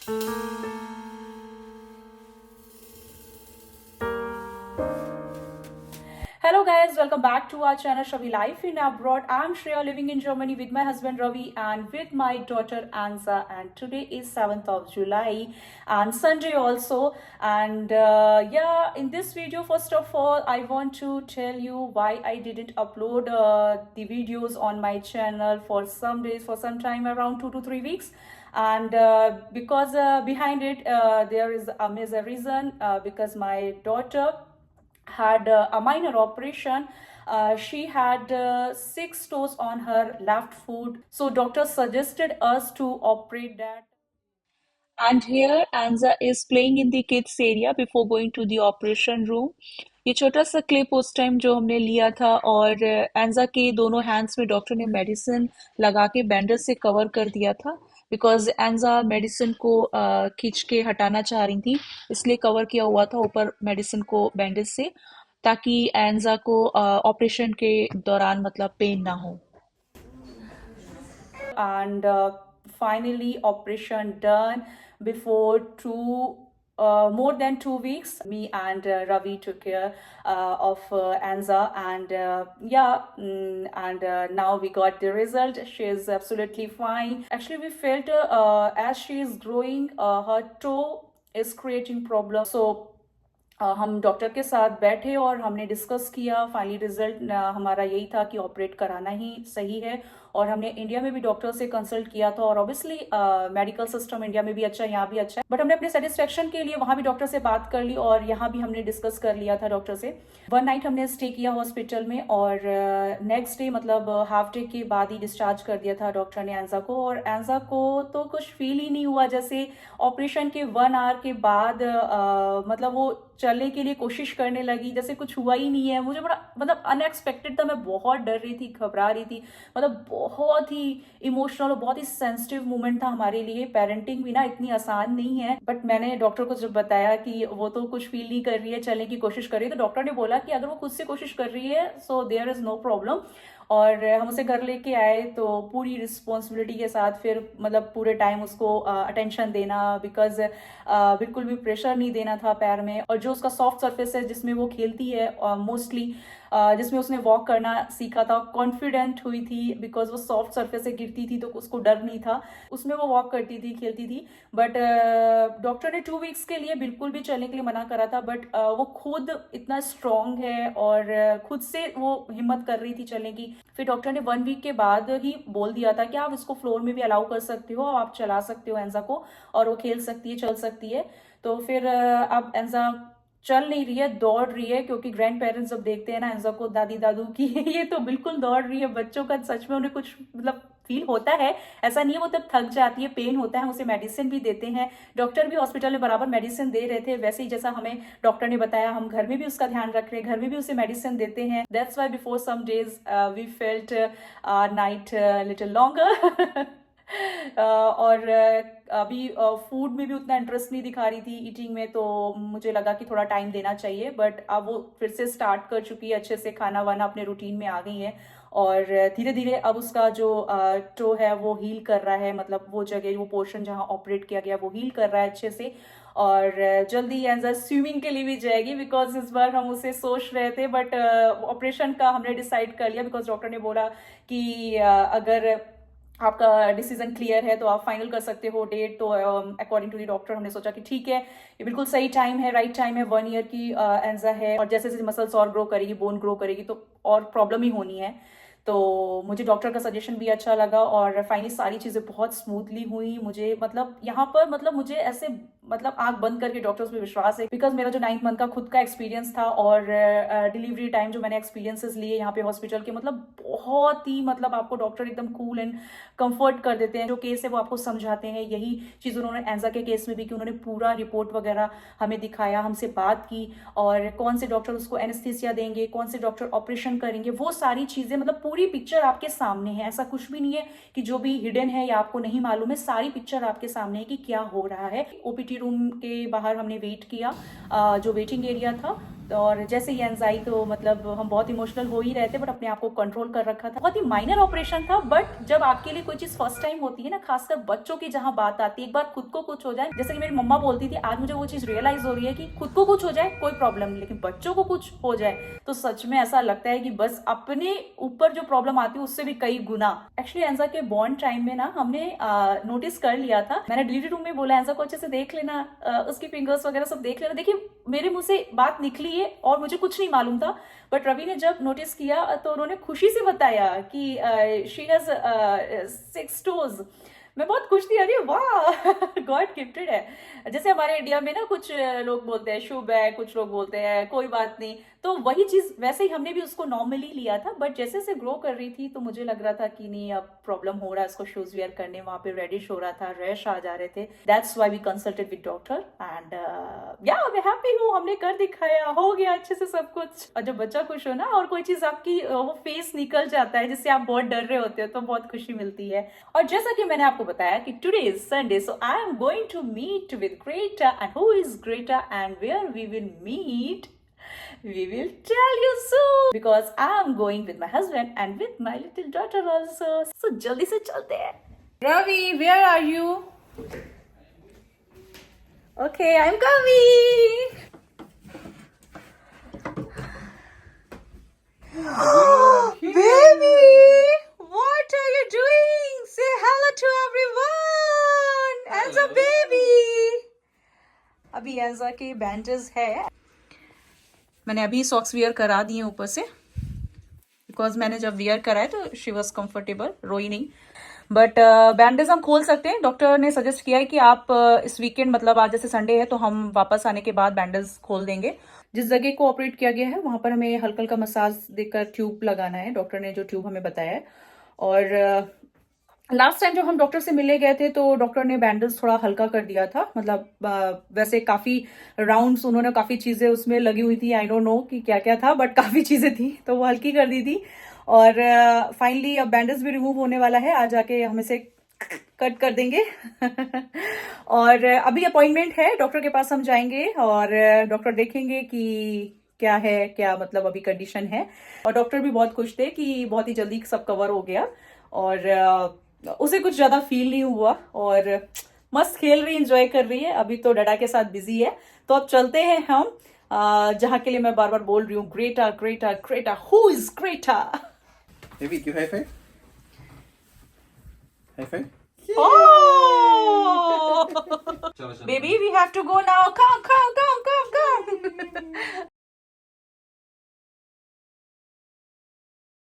Hello guys, welcome back to our channel Shravi Life in Abroad. I'm Shreya living in Germany with my husband Ravi and with my daughter Anza, and today is 7th of July and Sunday also. And yeah, in this video first of all I want to tell you why I didn't upload the videos on my channel for some days, for some time, around 2 to 3 weeks. And because behind it there is a major reason, because my daughter had a minor operation. She had 6 stores on her left foot, so doctor suggested us to operate that. And here Anza is playing in the kids area before going to the operation room. ये छोटा सा clip उस time जो हमने लिया था, और एंजा के दोनों हैंड्स में डॉक्टर ने मेडिसिन लगा के बैंडेज से कवर कर दिया था, बिकॉज एंजा मेडिसिन को खींच के हटाना चाह रही थी, इसलिए कवर किया हुआ था ऊपर मेडिसिन को बैंडेज से, ताकि एंजा को ऑपरेशन के दौरान मतलब पेन ना हो. And finally operation done before more than 2 weeks. Me and Ravi took care of Anza, and yeah, and now we got the result. She is absolutely fine. Actually, we felt as she is growing, her toe is creating problem. So हम doctor के साथ बैठे और हमने discuss किया. Finally result हमारा यही था कि ऑपरेट कराना ही सही है. और हमने इंडिया में भी डॉक्टर से कंसल्ट किया था, और ऑब्वियसली मेडिकल सिस्टम इंडिया में भी अच्छा है, यहाँ भी अच्छा है, बट हमने अपने सेटिस्फेक्शन के लिए वहाँ भी डॉक्टर से बात कर ली और यहाँ भी हमने डिस्कस कर लिया था डॉक्टर से. 1 नाइट हमने स्टे किया हॉस्पिटल में, और नेक्स्ट डे मतलब हाफ डे के बाद ही डिस्चार्ज कर दिया था डॉक्टर ने एंजा को. और एंजा को तो कुछ फील ही नहीं हुआ, जैसे ऑपरेशन के 1 आवर के बाद मतलब वो चलने के लिए कोशिश करने लगी, जैसे कुछ हुआ ही नहीं है. मुझे बड़ा मतलब अनएक्सपेक्टेड था. मैं बहुत डर रही थी, घबरा रही थी. मतलब बहुत ही इमोशनल और बहुत ही सेंसिटिव मोमेंट था हमारे लिए. पेरेंटिंग भी ना इतनी आसान नहीं है. बट मैंने डॉक्टर को जब बताया कि वो तो कुछ फील नहीं कर रही है, चलने की कोशिश कर रही है, तो डॉक्टर ने बोला कि अगर वो खुद से कोशिश कर रही है so there is no problem. और हम उसे घर लेके आए तो पूरी रिस्पॉन्सिबिलिटी के साथ फिर मतलब पूरे टाइम उसको अटेंशन देना, बिकॉज बिल्कुल भी प्रेशर नहीं देना था पैर में. और जो उसका सॉफ्ट सरफेस है जिसमें वो खेलती है मोस्टली, जिसमें उसने वॉक करना सीखा था, कॉन्फिडेंट हुई थी, बिकॉज वो सॉफ्ट सरफेस से गिरती थी तो उसको डर नहीं था, उसमें वो वॉक करती थी, खेलती थी. बट डॉक्टर ने 2 वीक्स के लिए बिल्कुल भी चलने के लिए मना करा था. बट वो खुद इतना स्ट्रांग है और खुद से वो हिम्मत कर रही थी चलने की. फिर डॉक्टर ने 1 वीक के बाद ही बोल दिया था कि आप इसको फ्लोर में भी अलाउ कर सकते हो, आप चला सकते हो एंजा को, और वो खेल सकती है, चल सकती है. तो फिर अब एंजा चल नहीं रही है, दौड़ रही है, क्योंकि ग्रैंड पेरेंट्स जब देखते हैं ना एंजा को, दादी दादू की ये तो बिल्कुल दौड़ रही है. बच्चों का सच में उन्हें कुछ मतलब फील होता है, ऐसा नहीं है. वो तब थक जाती है, पेन होता है, उसे मेडिसिन भी देते हैं. डॉक्टर भी हॉस्पिटल में बराबर मेडिसिन दे रहे थे, वैसे ही जैसा हमें डॉक्टर ने बताया हम घर में भी उसका ध्यान रख रहे हैं, घर में भी उसे मेडिसिन देते हैं. That's why before some days we felt night little longer. और अभी फूड में भी उतना इंटरेस्ट नहीं दिखा रही थी, ईटिंग में, तो मुझे लगा कि थोड़ा टाइम देना चाहिए. बट अब वो फिर से स्टार्ट कर चुकी है, अच्छे से खाना वाना अपने रूटीन में आ गई है. और धीरे धीरे अब उसका जो टो है वो हील कर रहा है, मतलब वो जगह, वो पोर्शन जहाँ ऑपरेट किया गया वो हील कर रहा है अच्छे से. और जल्दी एंजा स्विमिंग के लिए भी जाएगी, बिकॉज इस बार हम उसे सोच रहे थे, बट ऑपरेशन का हमने डिसाइड कर लिया, बिकॉज डॉक्टर ने बोला कि अगर आपका डिसीजन क्लियर है तो आप फाइनल कर सकते हो डेट. तो अकॉर्डिंग टू द डॉक्टर हमने सोचा कि ठीक है, ये बिल्कुल सही टाइम है, राइट टाइम है. 1 ईयर की एंजा है, और जैसे जैसे मसल्स और ग्रो करेगी, बोन ग्रो करेगी, तो और प्रॉब्लम ही होनी है. तो मुझे डॉक्टर का सजेशन भी अच्छा लगा, और फाइनली सारी चीज़ें बहुत स्मूथली हुई. मुझे मतलब यहाँ पर मतलब मुझे ऐसे मतलब आंख बंद करके डॉक्टर्स पे विश्वास है, बिकॉज मेरा जो 9th मंथ का खुद का एक्सपीरियंस था, और डिलीवरी टाइम जो मैंने एक्सपीरियंसेस लिए यहाँ पे हॉस्पिटल के, मतलब बहुत ही मतलब आपको डॉक्टर एकदम कूल एंड कंफर्ट कर देते हैं. जो केस है वो आपको समझाते हैं. यही चीज़ उन्होंने एंजा के केस में भी की, उन्होंने पूरा रिपोर्ट वगैरह हमें दिखाया, हमसे बात की, और कौन से डॉक्टर उसको एनेस्थीसिया देंगे, कौन से डॉक्टर ऑपरेशन करेंगे, वो सारी चीज़ें मतलब पूरी पिक्चर आपके सामने है. ऐसा कुछ भी नहीं है कि जो भी हिडन है या आपको नहीं मालूम है, सारी पिक्चर आपके सामने है कि क्या हो रहा है. ओपीटी रूम के बाहर हमने वेट किया, जो वेटिंग एरिया था, और जैसे ही एंजाई तो मतलब हम बहुत इमोशनल हो ही रहे थे, बट अपने आप को कंट्रोल कर रखा था। बहुत ही माइनर ऑपरेशन था, बट जब आपके लिए कोई चीज फर्स्ट टाइम होती है ना, खासकर बच्चों की जहां बात आती है, एक बार खुद को कुछ हो जाए, जैसे कि मेरी मम्मा बोलती थी, आज मुझे वो चीज रियलाइज हो रही है कि खुद को कुछ हो जाए कोई प्रॉब्लम नहीं, लेकिन बच्चों को कुछ हो जाए तो सच में ऐसा लगता है कि बस अपने ऊपर जो प्रॉब्लम आती है उससे भी कई गुना। एक्चुअली एंजा के बॉर्न टाइम में ना हमने नोटिस कर लिया था, मैंने डिलीवरी रूम में बोला एंजा को अच्छे से देख लेना, उसकी फिंगर्स वगैरह सब देख लेना। देखिए मेरे मुंह से बात निकली है और मुझे कुछ नहीं मालूम था, बट रवि ने जब नोटिस किया तो उन्होंने खुशी से बताया कि शी हैज 6 टोज। मैं बहुत खुश थी, अरे वाह गॉड गिफ्टेड है। जैसे हमारे इंडिया में ना कुछ लोग बोलते हैं शुभ है, कुछ लोग बोलते हैं कोई बात नहीं, तो वही चीज वैसे ही हमने भी उसको नॉर्मली लिया था। बट जैसे जैसे ग्रो कर रही थी तो मुझे लग रहा था कि नहीं अब प्रॉब्लम हो रहा है, इसको शूज वेयर करने, वहां पे रेडिश हो रहा था, रैश आ जा रहे थे। That's why we consulted with doctor and या मैं हैप्पी हूँ, हमने कर दिखाया, हो गया अच्छे से सब कुछ। और जब बच्चा खुश हो ना और कोई चीज आपकी वो फेस निकल जाता है जिससे आप बहुत डर रहे होते हो तो बहुत खुशी मिलती है। और जैसा कि मैंने आपको बताया कि today is Sunday, so I am going to meet with Greta. And who is Greta and where we will meet, we will tell you soon because I am going with my husband and with my little daughter also. So जल्दी से चलते हैं। Ravi, where are you? Okay, I'm coming. Baby, what are you doing? Say hello to everyone. Enza baby. अभी एंजा के bandage है, मैंने अभी socks wear करा दिए ऊपर से, बिकॉज मैंने जब वियर कराया तो शी वॉज कंफर्टेबल, रोई नहीं। बट बैंडेज हम खोल सकते हैं, डॉक्टर ने सजेस्ट किया है कि आप इस वीकेंड, मतलब आज जैसे संडे है तो हम वापस आने के बाद बैंडेज खोल देंगे। जिस जगह को ऑपरेट किया गया है वहां पर हमें हल्का हल्का मसाज देकर ट्यूब लगाना है, डॉक्टर ने जो ट्यूब हमें बताया है। और लास्ट टाइम जब हम डॉक्टर से मिले गए थे तो डॉक्टर ने बैंडेज थोड़ा हल्का कर दिया था, मतलब वैसे काफी राउंड्स, उन्होंने काफी चीजें उसमें लगी हुई थी, आई डोंट नो कि क्या क्या था, बट काफी चीजें थी तो वो हल्की कर दी थी। और फाइनली अब बैंडेज भी रिमूव होने वाला है, आज जाके हम इसे कट कर देंगे और अभी अपॉइंटमेंट है, डॉक्टर के पास हम जाएंगे और डॉक्टर देखेंगे कि क्या है, क्या मतलब अभी कंडीशन है। और डॉक्टर भी बहुत खुश थे कि बहुत ही जल्दी सब कवर हो गया और उसे कुछ ज्यादा फील नहीं हुआ और मस्त खेल रही, एंजॉय कर रही है। अभी तो डैडा के साथ बिजी है, तो अब चलते हैं हम जहां के लिए मैं बार बार बोल रही हूँ, Greta Greta Greta, who is Greta? Baby, give high five. High five. Oh! Baby, we have to go now. Come, come, come, come, come.